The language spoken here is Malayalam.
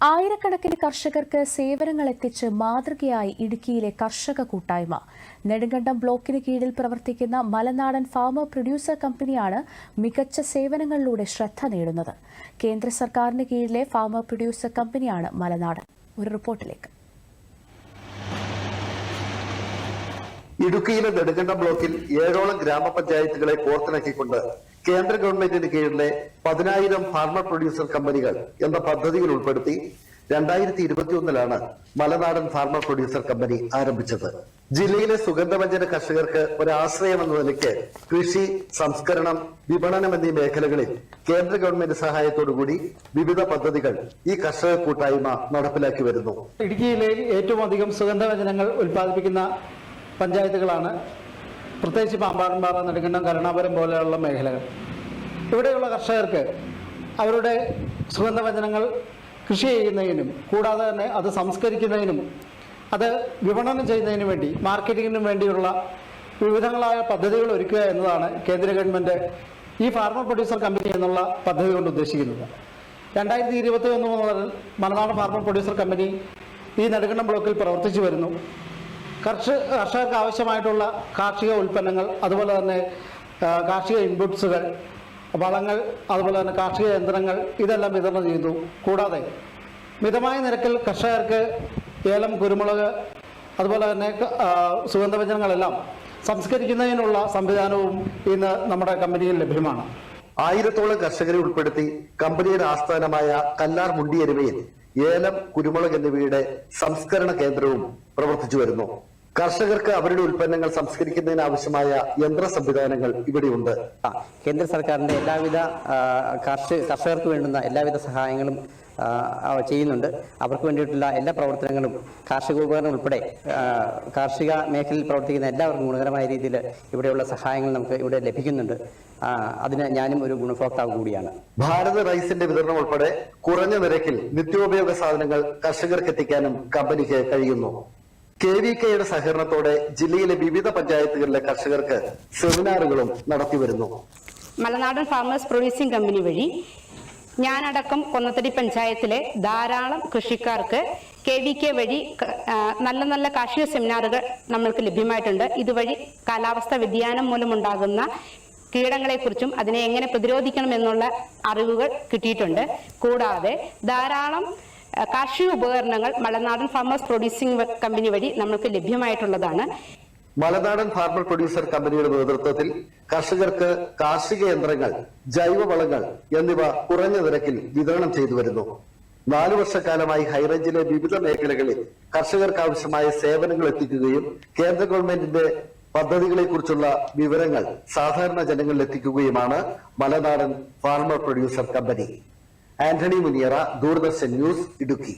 ആയിരക്കണക്കിന് കർഷകർക്ക് സേവനങ്ങൾ എത്തിച്ച് മാതൃകയായി ഇടുക്കിയിലെ കർഷക കൂട്ടായ്മ. നെടുങ്കണ്ടം ബ്ലോക്കിന് കീഴിൽ പ്രവർത്തിക്കുന്ന മലനാടൻ ഫാമർ പ്രൊഡ്യൂസർ കമ്പനിയാണ് മികച്ച സേവനങ്ങളിലൂടെ ശ്രദ്ധ നേടുന്നത്. കേന്ദ്ര സർക്കാരിന് കീഴിലെ ഫാമർ പ്രൊഡ്യൂസർ കമ്പനിയാണ് മലനാടൻ. ഒരു റിപ്പോർട്ടിലേക്ക്. ഇടുക്കിയിലെ നെടുങ്കണ്ടം ബ്ലോക്കിൽ 7ഓളം ഗ്രാമപഞ്ചായത്തുകളെ കോർത്തിണക്കിക്കൊണ്ട് കേന്ദ്ര ഗവൺമെന്റിന് കീഴിലെ 10,000 ഫാർമർ പ്രൊഡ്യൂസർ കമ്പനികൾ എന്ന പദ്ധതിയിൽ ഉൾപ്പെടുത്തി 2021 മലനാടൻ ഫാർമർ പ്രൊഡ്യൂസർ കമ്പനി ആരംഭിച്ചത്. ജില്ലയിലെ സുഗന്ധവ്യഞ്ജന കർഷകർക്ക് ഒരാശ്രയം എന്ന നിലയ്ക്ക് കൃഷി, സംസ്കരണം, വിപണനം എന്നീ മേഖലകളിൽ കേന്ദ്ര ഗവൺമെന്റ് സഹായത്തോടുകൂടി വിവിധ പദ്ധതികൾ ഈ കർഷക കൂട്ടായ്മ നടപ്പിലാക്കി വരുന്നു. ഇടുക്കിയിലെ ഏറ്റവും അധികം സുഗന്ധവ്യഞ്ജനങ്ങൾ ഉൽപ്പാദിപ്പിക്കുന്ന പഞ്ചായത്തുകളാണ് പ്രത്യേകിച്ച് പാമ്പാടുംപാറ, നെടുങ്കണ്ടം, കരുണാപുരം പോലെയുള്ള മേഖലകൾ. ഇവിടെയുള്ള കർഷകർക്ക് അവരുടെ സുഗന്ധവ്യഞ്ജനങ്ങൾ കൃഷി ചെയ്യുന്നതിനും കൂടാതെ തന്നെ അത് സംസ്കരിക്കുന്നതിനും അത് വിപണനം ചെയ്യുന്നതിനും വേണ്ടി മാർക്കറ്റിങ്ങിനും വേണ്ടിയുള്ള വിവിധങ്ങളായ പദ്ധതികൾ ഒരുക്കുക എന്നതാണ് കേന്ദ്ര ഗവൺമെന്റ് ഈ ഫാർമർ പ്രൊഡ്യൂസർ കമ്പനി എന്നുള്ള പദ്ധതി കൊണ്ട് ഉദ്ദേശിക്കുന്നത്. 2021 മുതൽ മലനാട് ഫാർമർ പ്രൊഡ്യൂസർ കമ്പനി ഈ നെടുങ്കണ്ടം ബ്ലോക്കിൽ പ്രവർത്തിച്ചു വരുന്നു. കർഷകർക്ക് ആവശ്യമായിട്ടുള്ള കാർഷിക ഉൽപ്പന്നങ്ങൾ, അതുപോലെ തന്നെ കാർഷിക ഇൻപുട്സുകൾ, വളങ്ങൾ, അതുപോലെ തന്നെ കാർഷിക യന്ത്രങ്ങൾ ഇതെല്ലാം വിതരണം ചെയ്യുന്നു. കൂടാതെ മിതമായ നിരക്കിൽ കർഷകർക്ക് ഏലം, കുരുമുളക്, അതുപോലെ തന്നെ സുഗന്ധവ്യഞ്ജനങ്ങളെല്ലാം സംസ്കരിക്കുന്നതിനുള്ള സംവിധാനവും ഇന്ന് നമ്മുടെ കമ്പനിയിൽ ലഭ്യമാണ്. 1000ഓളം കർഷകരെ ഉൾപ്പെടുത്തി കമ്പനിയുടെ ആസ്ഥാനമായ കല്ലാർ മുണ്ടിയരുവയിൽ ഏലം, കുരുമുളക് എന്നിവയുടെ സംസ്കരണ കേന്ദ്രവും പ്രവർത്തിച്ചു വരുന്നു. കർഷകർക്ക് അവരുടെ ഉൽപ്പന്നങ്ങൾ സംസ്കരിക്കുന്നതിന് ആവശ്യമായ യന്ത്ര സംവിധാനങ്ങൾ ഇവിടെയുണ്ട്. കേന്ദ്ര സർക്കാരിന്റെ എല്ലാവിധ കർഷകർക്ക് വേണ്ടുന്ന എല്ലാവിധ സഹായങ്ങളും ചെയ്യുന്നുണ്ട്. അവർക്ക് വേണ്ടിയിട്ടുള്ള എല്ലാ പ്രവർത്തനങ്ങളും കാർഷിക ഉപകരണം ഉൾപ്പെടെ കാർഷിക മേഖലയിൽ പ്രവർത്തിക്കുന്ന എല്ലാവർക്കും ഗുണകരമായ രീതിയിൽ ഇവിടെയുള്ള സഹായങ്ങൾ നമുക്ക് ഇവിടെ ലഭിക്കുന്നുണ്ട്. അതിന് ഞാനും ഒരു ഗുണഭോക്താവ് കൂടിയാണ്. ഭാരത് റൈസിന്റെ വിതരണം ഉൾപ്പെടെ കുറഞ്ഞ നിരക്കിൽ നിത്യോപയോഗ സാധനങ്ങൾ കർഷകർക്ക് എത്തിക്കാനും കമ്പനിക്ക് കഴിയുന്നു. KVKയുടെ സഹകരണത്തോടെ ജില്ലയിലെ വിവിധ പഞ്ചായത്തുകളിലെ കർഷകർക്ക് സെമിനാറുകളും നടത്തിവരുന്നു. മലനാടൻ ഫാമേഴ്സ് പ്രൊഡ്യൂസിംഗ് കമ്പനി വഴി ഞാനടക്കം കൊന്നത്തടി പഞ്ചായത്തിലെ ധാരാളം കൃഷിക്കാർക്ക് KVK വഴി നല്ല നല്ല കാർഷിക സെമിനാറുകൾ നമ്മൾക്ക് ലഭ്യമായിട്ടുണ്ട്. ഇതുവഴി കാലാവസ്ഥ വ്യതിയാനം മൂലമുണ്ടാകുന്ന കീടങ്ങളെക്കുറിച്ചും അതിനെ എങ്ങനെ പ്രതിരോധിക്കണം എന്നുള്ള അറിവുകൾ കിട്ടിയിട്ടുണ്ട്. കൂടാതെ ധാരാളം കാർഷിക ഉപകരണങ്ങൾ മലനാടൻ ഫാമേഴ്സ് പ്രൊഡ്യൂസിംഗ് കമ്പനി വഴി നമുക്ക് ലഭ്യമായിട്ടുള്ളതാണ്. മലനാടൻ ഫാർമർ പ്രൊഡ്യൂസർ കമ്പനിയുടെ നേതൃത്വത്തിൽ കർഷകർക്ക് കാർഷിക യന്ത്രങ്ങൾ, ജൈവവളങ്ങൾ എന്നിവ കുറഞ്ഞ നിരക്കിൽ വിതരണം ചെയ്തു വരുന്നു. 4 വർഷക്കാലമായി ഹൈറേഞ്ചിലെ വിവിധ മേഖലകളിൽ കർഷകർക്ക് ആവശ്യമായ സേവനങ്ങൾ എത്തിക്കുകയും കേന്ദ്ര ഗവൺമെന്റിന്റെ പദ്ധതികളെ കുറിച്ചുള്ള വിവരങ്ങൾ സാധാരണ ജനങ്ങളിൽ എത്തിക്കുകയുമാണ് Malanadan farmer producer company. Antony Muniyara, Doordarshan news, Idukki.